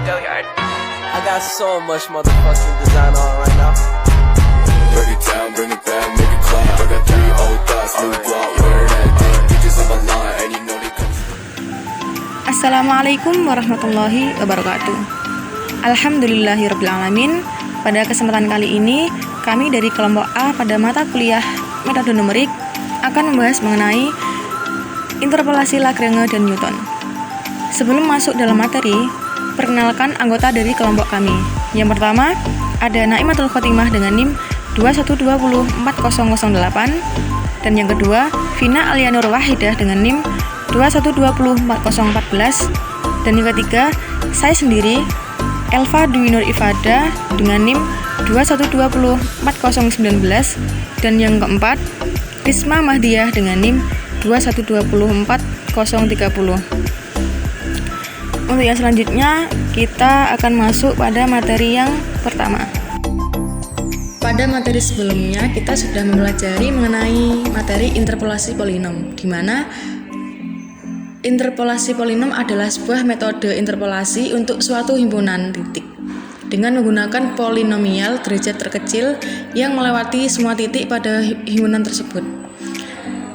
I got so much motherfucking design on right now. Break it down, bring it back, make it clap. I got 3 old thoughts, new guap, wear that dick. Bitches on my line, and you know they come. Assalamualaikum warahmatullahi wabarakatuh. Alhamdulillahirrabbilalamin. Pada kesempatan kali ini, kami dari kelompok A pada mata kuliah metode numerik akan membahas mengenai interpolasi Lagrange dan Newton. Sebelum masuk dalam materi, perkenalkan anggota dari kelompok kami. Yang pertama, ada Naimatul Khotimah dengan NIM 21204008, dan yang kedua, Vina Alianur Wahidah dengan NIM 21204014, dan yang ketiga, saya sendiri, Elva Dwi Nur Ifada dengan NIM 21204019, dan yang keempat, Risma Mahdiyah dengan NIM 21204030. Untuk yang selanjutnya, kita akan masuk pada materi yang pertama. Pada materi sebelumnya, kita sudah mempelajari mengenai materi interpolasi polinom, di mana interpolasi polinom adalah sebuah metode interpolasi untuk suatu himpunan titik dengan menggunakan polinomial derajat terkecil yang melewati semua titik pada himpunan tersebut.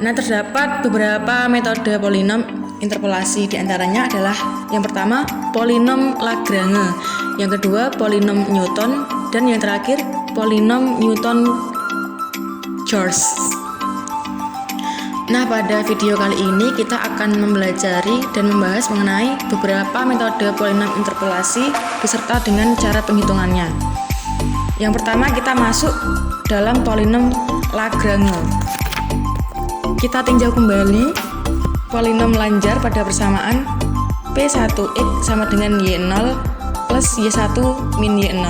Nah, terdapat beberapa metode polinom interpolasi, diantaranya adalah yang pertama polinom Lagrange, yang kedua polinom Newton, dan yang terakhir polinom Newton-George. Nah, pada video kali ini kita akan mempelajari dan membahas mengenai beberapa metode polinom interpolasi beserta dengan cara penghitungannya. Yang pertama, kita masuk dalam polinom Lagrange. Kita tinjau kembali polinom lanjar pada persamaan P1x sama dengan Y0 plus Y1 min Y0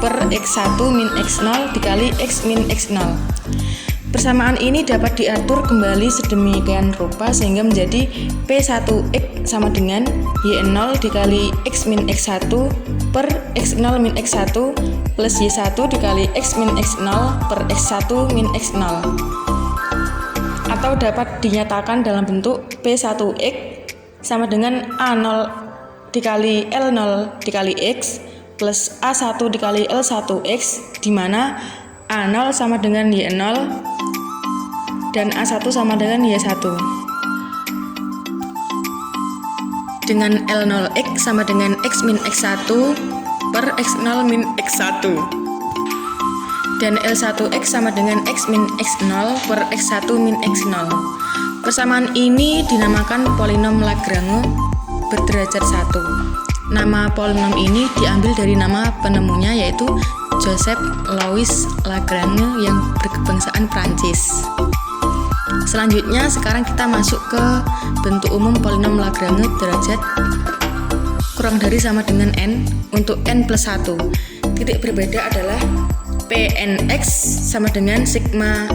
per X1 min X0 dikali X min X0. Persamaan ini dapat diatur kembali sedemikian rupa sehingga menjadi P1x sama dengan Y0 dikali X min X1 per X0 min X1 plus Y1 dikali X min X0 per X1 min X0. Atau dapat dinyatakan dalam bentuk P1x sama dengan A0 dikali L0 dikali X plus A1 dikali L1x, di mana A0 sama dengan Y0 dan A1 sama dengan Y1. Dengan L0x sama dengan X min X1 per X0 min X1. Dan L1x sama dengan X min X0 per X1 min X0. Persamaan ini dinamakan polinom Lagrange berderajat 1. Nama polinom ini diambil dari nama penemunya, yaitu Joseph Louis Lagrange yang berkebangsaan Prancis. Selanjutnya, sekarang kita masuk ke bentuk umum polinom Lagrange derajat kurang dari sama dengan n untuk n plus 1. Titik berbeda adalah Pnx sama dengan sigma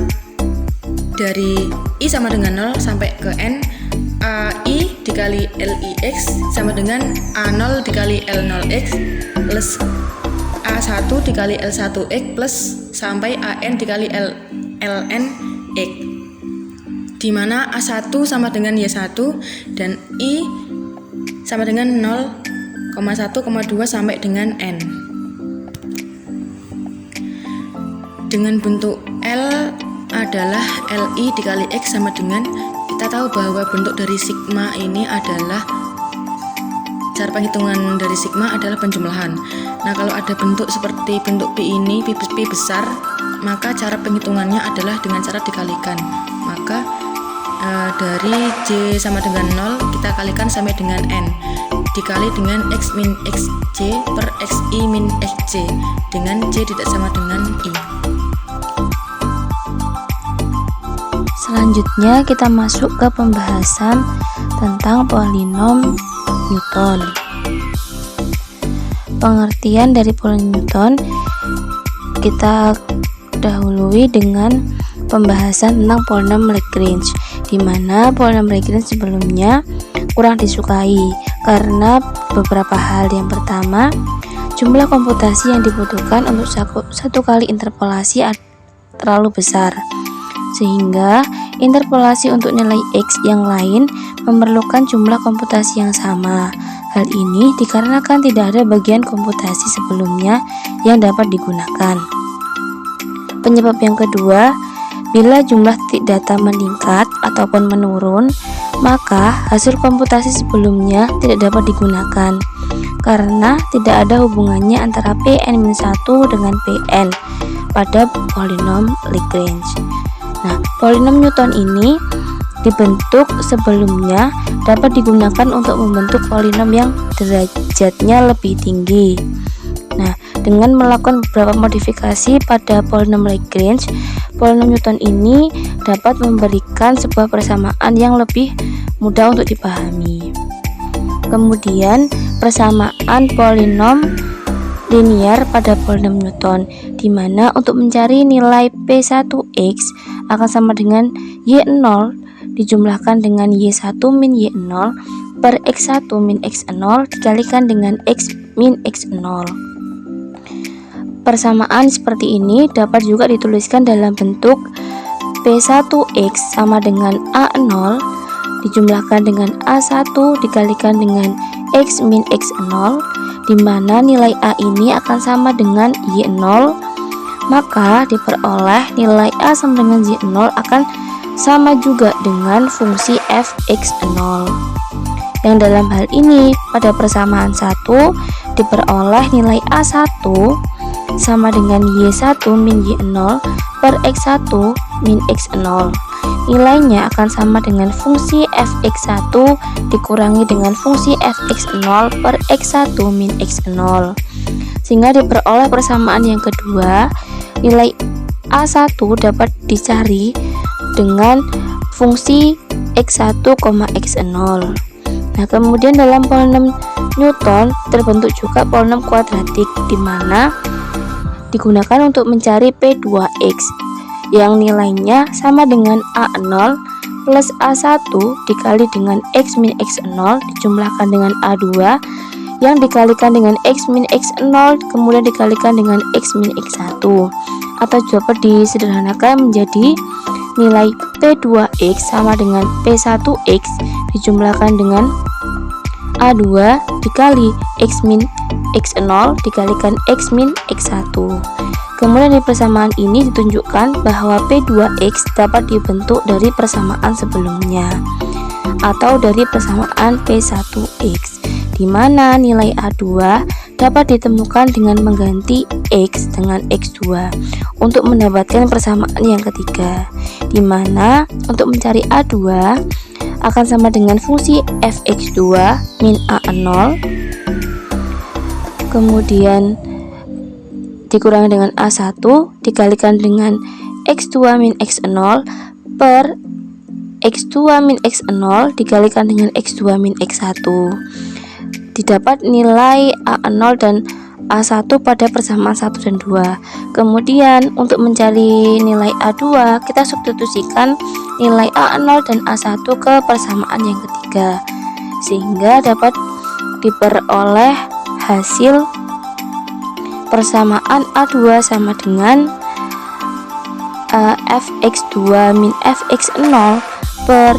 dari I sama dengan 0 sampai ke n, AI dikali LIX sama dengan A0 dikali L0x plus A1 dikali L1x plus sampai AN dikali LNx, di mana A1 sama dengan Y1 dan I sama dengan 0,1,2 sampai dengan N. Dengan bentuk L adalah LI dikali X sama dengan, kita tahu bahwa bentuk dari sigma ini adalah, cara penghitungan dari sigma adalah penjumlahan. Nah, kalau ada bentuk seperti bentuk P ini, P besar, maka cara penghitungannya adalah dengan cara dikalikan. Maka dari J sama dengan 0 kita kalikan sampai dengan N dikali dengan X min XJ per XI min XJ dengan J tidak sama dengan I. Selanjutnya kita masuk ke pembahasan tentang polinom Newton. Pengertian dari polinom Newton kita dahului dengan pembahasan tentang polinom Lagrange, di mana polinom Lagrange sebelumnya kurang disukai karena beberapa hal. Yang pertama, jumlah komputasi yang dibutuhkan untuk satu kali interpolasi terlalu besar, sehingga interpolasi untuk nilai X yang lain memerlukan jumlah komputasi yang sama. Hal ini dikarenakan tidak ada bagian komputasi sebelumnya yang dapat digunakan. Penyebab yang kedua, bila jumlah titik data meningkat ataupun menurun, maka hasil komputasi sebelumnya tidak dapat digunakan karena tidak ada hubungannya antara Pn-1 dengan Pn pada polinom Lagrange. Nah, polinom Newton ini dibentuk sebelumnya dapat digunakan untuk membentuk polinom yang derajatnya lebih tinggi. Nah, dengan melakukan beberapa modifikasi pada polinom Lagrange, polinom Newton ini dapat memberikan sebuah persamaan yang lebih mudah untuk dipahami. Kemudian, persamaan polinom linear pada polinom Newton, di mana untuk mencari nilai P1x akan sama dengan Y0 dijumlahkan dengan Y1 min Y0 per X1 min X0 dikalikan dengan X min X0. Persamaan seperti ini dapat juga dituliskan dalam bentuk P1x sama dengan A0 dijumlahkan dengan A1 dikalikan dengan X min X0, di mana nilai A ini akan sama dengan Y0, maka diperoleh nilai A sama dengan Y0 akan sama juga dengan fungsi fx0. Yang dalam hal ini pada persamaan 1 diperoleh nilai A1 sama dengan Y1 min Y0 per X1 min X0. Nilainya akan sama dengan fungsi fx1 dikurangi dengan fungsi fx0 per X1 min X0. Sehingga diperoleh persamaan yang kedua, nilai A1 dapat dicari dengan fungsi X1, X0. Nah, kemudian dalam polinom Newton terbentuk juga polinom kuadratik, di mana digunakan untuk mencari P2x yang nilainya sama dengan A0 plus A1 dikali dengan X min X0 dijumlahkan dengan A2 yang dikalikan dengan X min X0 kemudian dikalikan dengan X min X1, atau dapat disederhanakan menjadi nilai P2x sama dengan P1x dijumlahkan dengan A2 dikali X min X0 dikalikan X min X1. Kemudian di persamaan ini ditunjukkan bahwa P2x dapat dibentuk dari persamaan sebelumnya atau dari persamaan P1x, di mana nilai A2 dapat ditemukan dengan mengganti X dengan X2 untuk mendapatkan persamaan yang ketiga, di mana untuk mencari A2 akan sama dengan fungsi fx2 min A0 kemudian dikurangi dengan A1 dikalikan dengan X2 min X0 per X2 min X0 dikalikan dengan X2 min X1. Didapat nilai A0 dan A1 pada persamaan 1 dan 2. Kemudian untuk mencari nilai A2 kita substitusikan nilai A0 dan A1 ke persamaan yang ketiga, sehingga dapat diperoleh hasil persamaan A2 sama dengan fx2 min fx0 per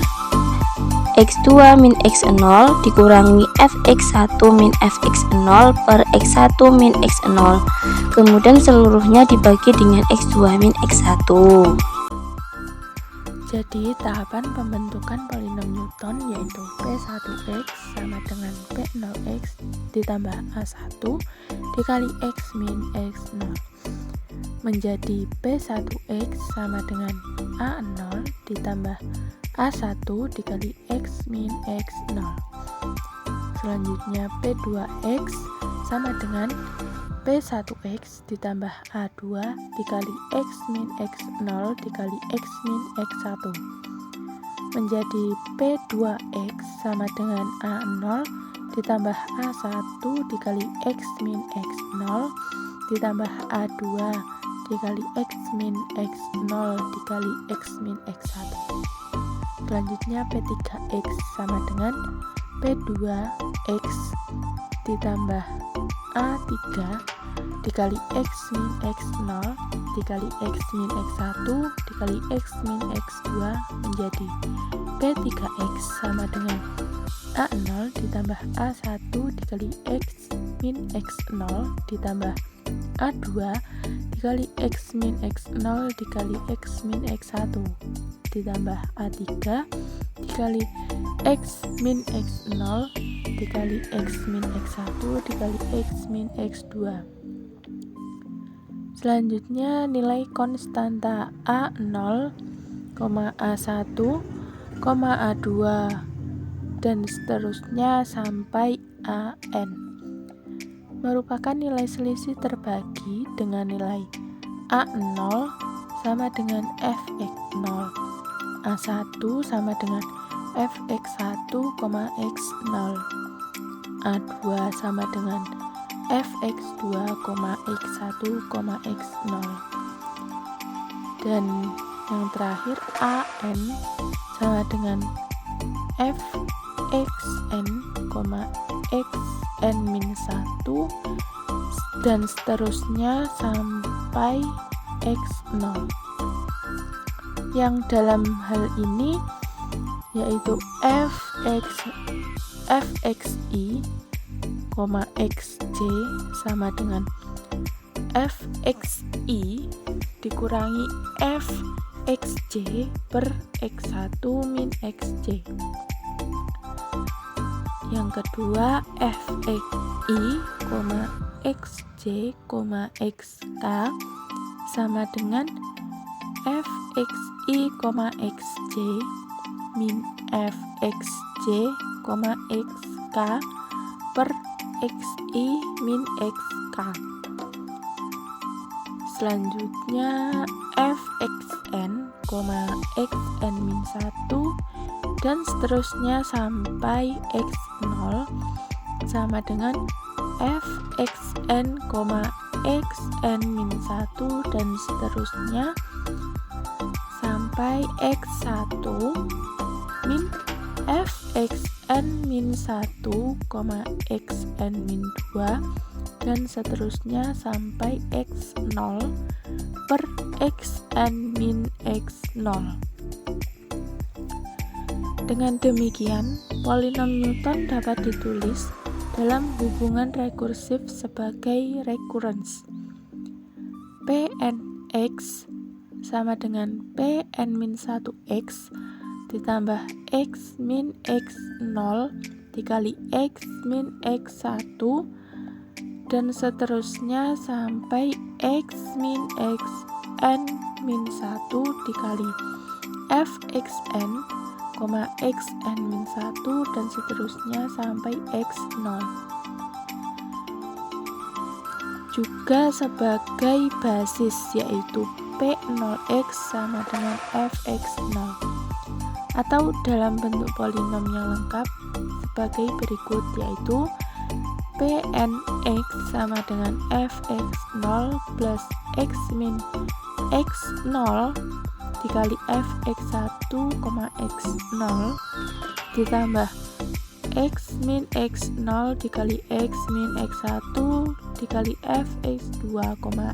X2 min X0 dikurangi fx1 min fx0 per X1 min X0, kemudian seluruhnya dibagi dengan X2 min X1. Jadi tahapan pembentukan polinom Newton yaitu P1x sama dengan P0x ditambah A1 dikali X min X0 menjadi P1x sama dengan A0 ditambah A1 dikali X min X0. Selanjutnya P2x sama dengan P1x ditambah A2 dikali X min X0 dikali X min X1 menjadi P2x sama dengan A0 ditambah A1 dikali X min X0 ditambah A2 dikali X min X0 dikali X min X1. Selanjutnya P3x sama dengan P2x ditambah A3 dikali X min X0 dikali X min X1 dikali X min X2 menjadi P3x sama dengan A0 ditambah A1 dikali X min X0 ditambah A2 dikali X min X0 dikali X min X1 ditambah A3 dikali X min X0 dikali X min X1 dikali X min X2. Selanjutnya nilai konstanta A0, A1, A2 dan seterusnya sampai AN merupakan nilai selisih terbagi dengan nilai A0 sama dengan Fx0, A1 sama dengan Fx1, X0, A2 sama dengan Fx2, X1, X0, dan yang terakhir AN sama dengan Fxn, Xn min 1 dan seterusnya sampai X0, yang dalam hal ini yaitu Fxi, Xj sama dengan Fxi dikurangi Fxj per X1 min Xj. Yang kedua Fxi, Xj, Xk sama dengan Fxi, Xj min Fxj, Xk per Xi min Xk. Selanjutnya Fxn, Xn min 1 dan seterusnya sampai X0 sama dengan Fxn, Xn min 1 dan seterusnya sampai X1 min Fxn min 1, Xn min 2 dan seterusnya sampai X0 per Xn min X0. Dengan demikian, polinom Newton dapat ditulis dalam hubungan rekursif sebagai recurrence. Pnx sama dengan Pn-1x ditambah x min x0 dikali x min x1 dan seterusnya sampai x min xn min 1 dikali fxn, xn min 1 dan seterusnya sampai x0. Juga sebagai basis yaitu P0x sama dengan fx0, atau dalam bentuk polinom yang lengkap sebagai berikut yaitu Pnx sama dengan fx0 plus x min x0 dikali fx1, x0 ditambah x min x0 dikali x min x1 dikali fx2,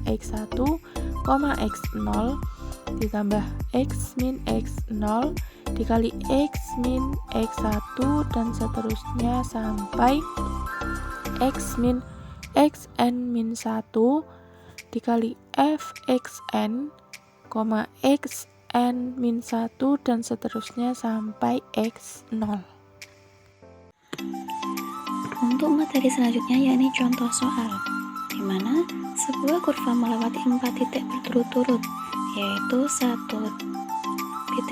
x1, x0 ditambah x min x0 dikali x min x1 dan seterusnya sampai x min xn min 1 dikali fxn, xn min 1 dan seterusnya sampai x0. Untuk materi selanjutnya yakni contoh soal, di mana sebuah kurva melewati 4 titik berturut-turut, yaitu 1,1, 3,5,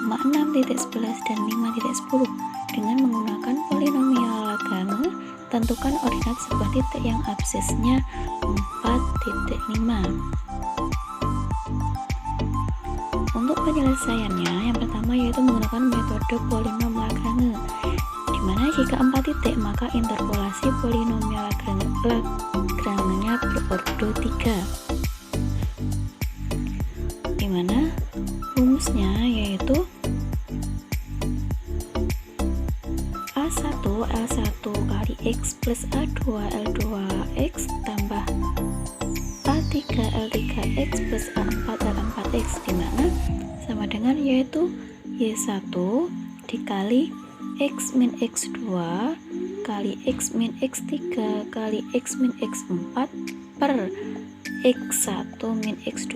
6,11 dan 5,10 dengan menggunakan polinomial Lagrange. Tentukan ordinat sebuah titik yang absisnya 4,5. Untuk penyelesaiannya, yang pertama yaitu menggunakan metode polinom Lagrange, di mana jika 4 titik maka interpolasi polinomial Lagrange-nya berordo 3, di mana rumusnya yaitu A1 L1 kali X plus A2 L2X tambah A3 L3X plus A4 L4X, di mana sama dengan yaitu Y1 dikali X min X2 kali X min X3 kali X min X4 per X1 min X2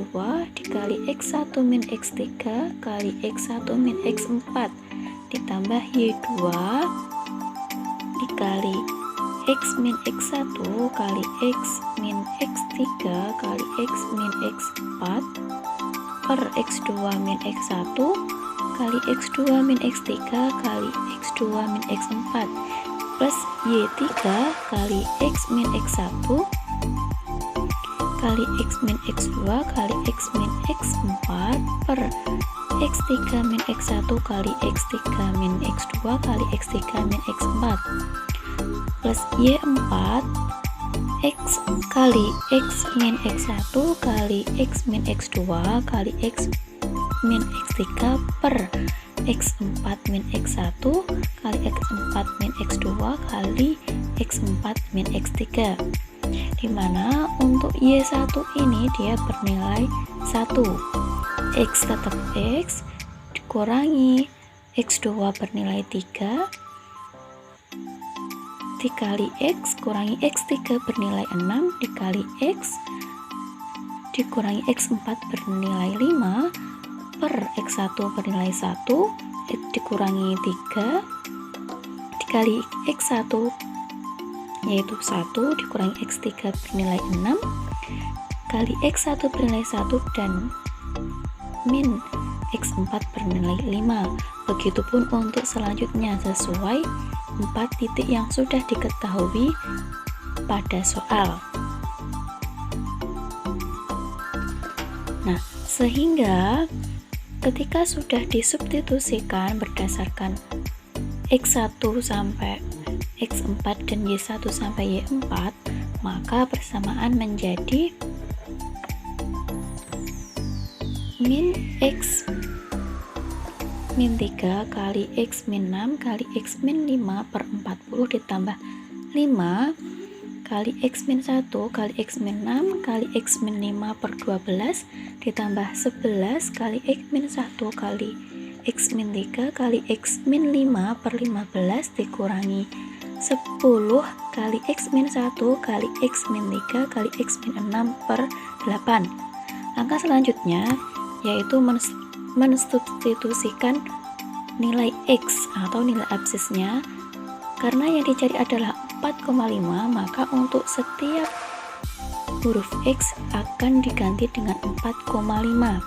dikali X1 min X3 kali X1 min X4 ditambah Y2 dikali X min X1 kali X min X3 kali X min X4 per X2 min X1 kali X2 min X3 kali X2 min X4 plus Y3 kali X min X1 kali X min X2 kali X min X4 per X3 min X1 kali X3 min X2 kali X3 min X4 plus Y4 X kali X min X1 kali X min X2 kali X min X3 per X4 min X1 kali X4 min X2 kali X4 min X3, dimana untuk Y1 ini dia bernilai 1. X tetap X dikurangi X2 bernilai 3 dikali X kurangi X3 bernilai 6 dikali X dikurangi X4 bernilai 5 per X1 bernilai 1 dikurangi 3 dikali X1 yaitu 1 dikurangi X3 bernilai 6 kali X1 bernilai 1 dan min X4 bernilai 5. Begitupun untuk selanjutnya sesuai 4 titik yang sudah diketahui pada soal. Nah, sehingga ketika sudah disubstitusikan berdasarkan X1 sampai X4 dan Y1 sampai Y4, maka persamaan menjadi min X min 3 kali X min 6 kali X min 5 per 40 ditambah 5 kali X min 1 kali X min 6 kali X min 5 per 12 ditambah 11 kali X min 1 kali X min 3 kali X min 5 per 15 dikurangi 10 kali X min 1 kali X min 3 kali X min 6 per 8. Langkah selanjutnya yaitu mensubstitusikan nilai X atau nilai absisnya. Karena yang dicari adalah 4,5, maka untuk setiap huruf X akan diganti dengan 4,5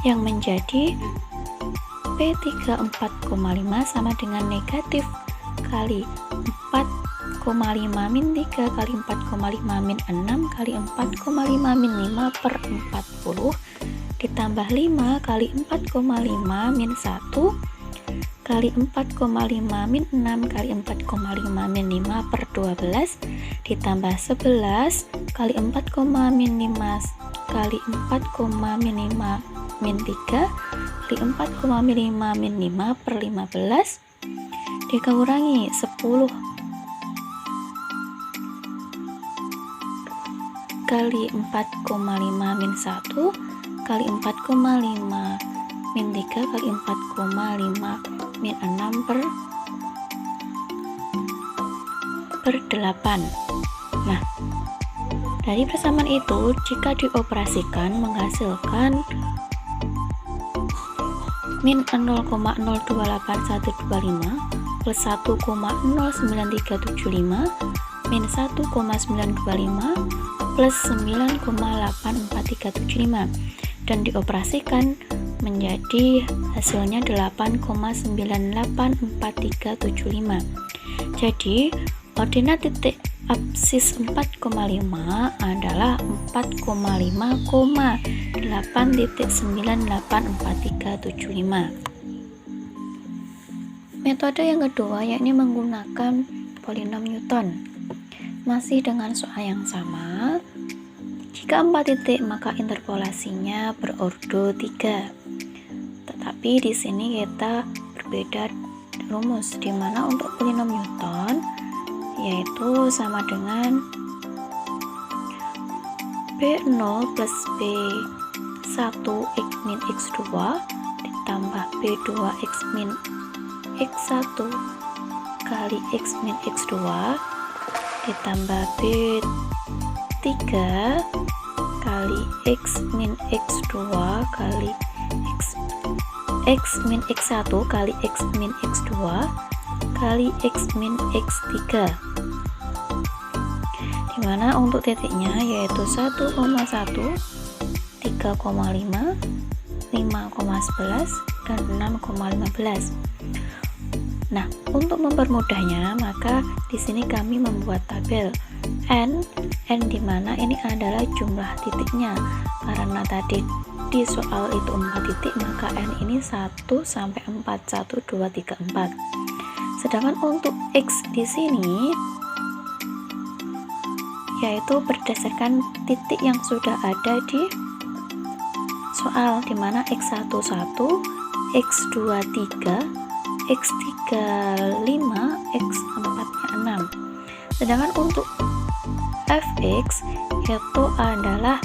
yang menjadi P3 4,5 sama dengan negatif kali 4,5 min 3 kali 4,5 min 6 kali 4,5 min 5 per 40 ditambah 5 kali 4,5 min 1 kali 4,5 min 6 kali 4,5 min 5 per 12 ditambah 11 kali 4, min 5 kali 4, min 5 min 3 kali 4, min 5 min 5 per 15 dikurangi 10 kali 4,5 min 1 kali 4,5 min 3 kali 4,5 min 6 per 8. Nah, dari persamaan itu jika dioperasikan menghasilkan min 0,028125 plus 1,09375 min 1,925 plus 9,84375 dan dioperasikan menjadi hasilnya 8,984375. Jadi ordinat titik absis 4,5 adalah 4,5,8.984375. Metode yang kedua yakni menggunakan polinom Newton. Masih dengan soal yang sama. Jika 4 titik maka interpolasinya berordo 3. Tetapi di sini kita berbeda rumus, di mana untuk polinom Newton yaitu sama dengan B0 plus B1 X min X2 ditambah B2 X min X1 kali X min X2 ditambah B3 kali X min X2 kali X min X1 kali X min X2 kali X min X3, dimana untuk titiknya yaitu 1,1, 3,5, 5,11 dan 6,15. Nah, untuk mempermudahnya maka di sini kami membuat tabel n dimana ini adalah jumlah titiknya, karena tadi di soal itu 4 titik maka n ini 1 sampai 4, 1, 2, 3, 4. Sedangkan untuk X di sini yaitu berdasarkan titik yang sudah ada di soal, dimana X1 1, X2 3, X3 5, X4 nya 6. Sedangkan untuk Fx itu adalah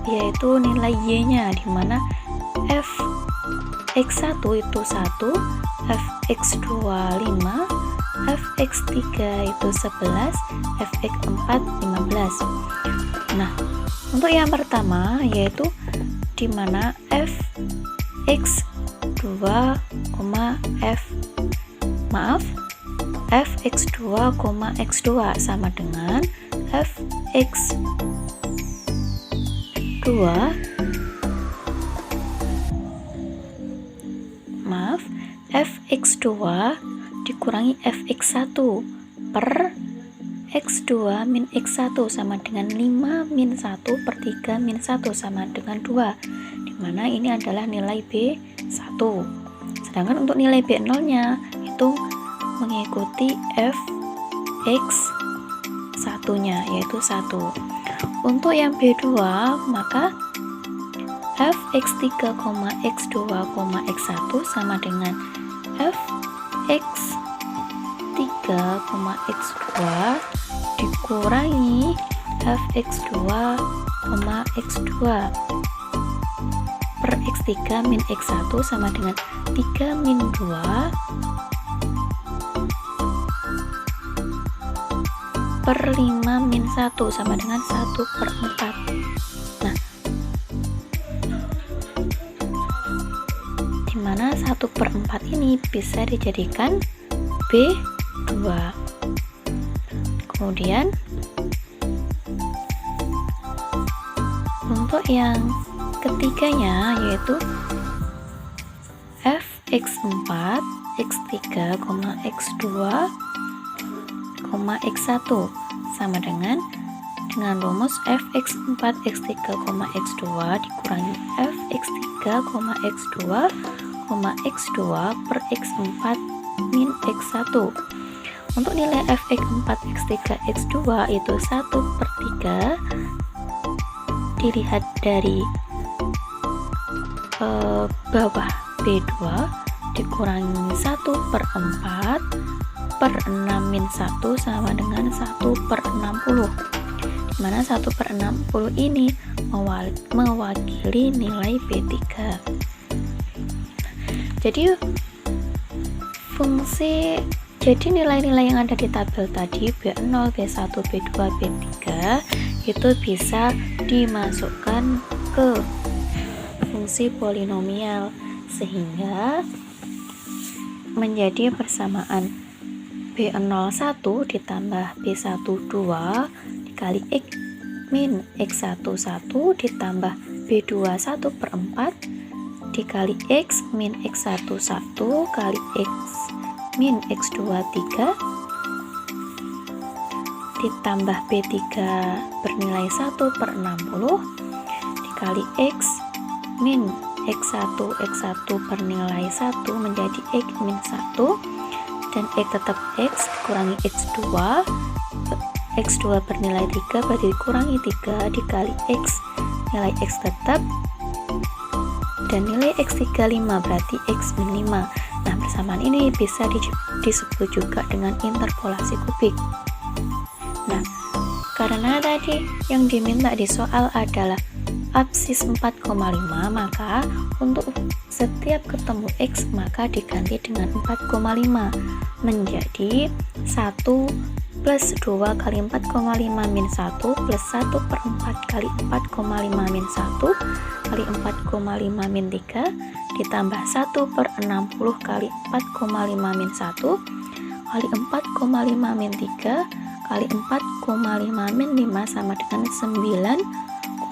yaitu nilai y nya, dimana Fx1 itu 1, Fx2 5, Fx3 itu 11, Fx4 15. Nah, untuk yang pertama yaitu dimana Fx2, Fx2, X2 sama dengan Fx2 dikurangi Fx1 per X2 min X1 sama dengan 5 min 1 per 3 min 1 sama dengan 2, dimana ini adalah nilai B1. Sedangkan untuk nilai B0 nya itu mengikuti Fx1 nya yaitu 1. Untuk yang B2 maka Fx3, X2, X1 sama dengan Fx3, X2 dikurangi Fx2, X2 per X3 min X1 sama dengan 3 min 2 per 5 min 1 sama dengan 1 per 4. Nah, dimana 1 per 4 ini bisa dijadikan B2. Kemudian untuk yang ketiganya yaitu Fx4, X3, X2, X1 sama dengan rumus Fx4, X3, X2 dikurangi Fx3, X2, X2 per X4 min X1. Untuk nilai Fx4, X3, X2 itu 1 per 3 dilihat dari bawah B2 dikurangi 1 per 4 per 6 min 1 sama dengan 1 per 60, dimana 1 per 60 ini mewakili nilai B3. Jadi nilai-nilai yang ada di tabel tadi B0, B1, B2, B3 itu bisa dimasukkan ke fungsi polinomial sehingga menjadi persamaan B01 ditambah B12 dikali X min X11 ditambah B21 per 4 dikali X min X11 kali X min X23 ditambah B3 bernilai 1 per 60 dikali X min X1 bernilai 1 menjadi X min 1 dan X tetap X dikurangi X2 bernilai 3 berarti dikurangi 3 dikali X nilai X tetap dan nilai X3 5 berarti X min 5. Nah, persamaan ini bisa disebut juga dengan interpolasi kubik. Nah, karena tadi yang diminta di soal adalah absis 4,5, maka untuk setiap ketemu X maka diganti dengan 4,5 menjadi 1 plus 2 kali 4,5 min 1 plus 1 per 4 kali 4,5 min 1 kali 4,5 min 3 ditambah 1 per 60 kali 4,5 min 1 kali 4,5 min 3 kali 4,5 min 5 sama dengan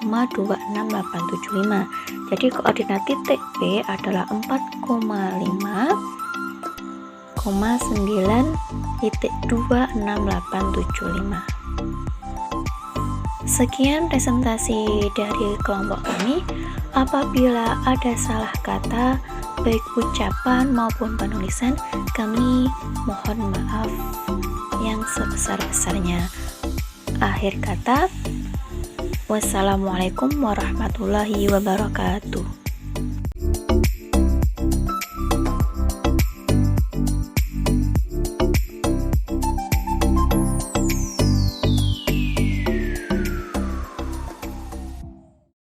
9,26875. Jadi koordinat titik P adalah 4,5,9.26875. Sekian presentasi dari kelompok kami. Apabila ada salah kata baik ucapan maupun penulisan, kami mohon maaf yang sebesar-besarnya. Akhir kata, wassalamualaikum warahmatullahi wabarakatuh.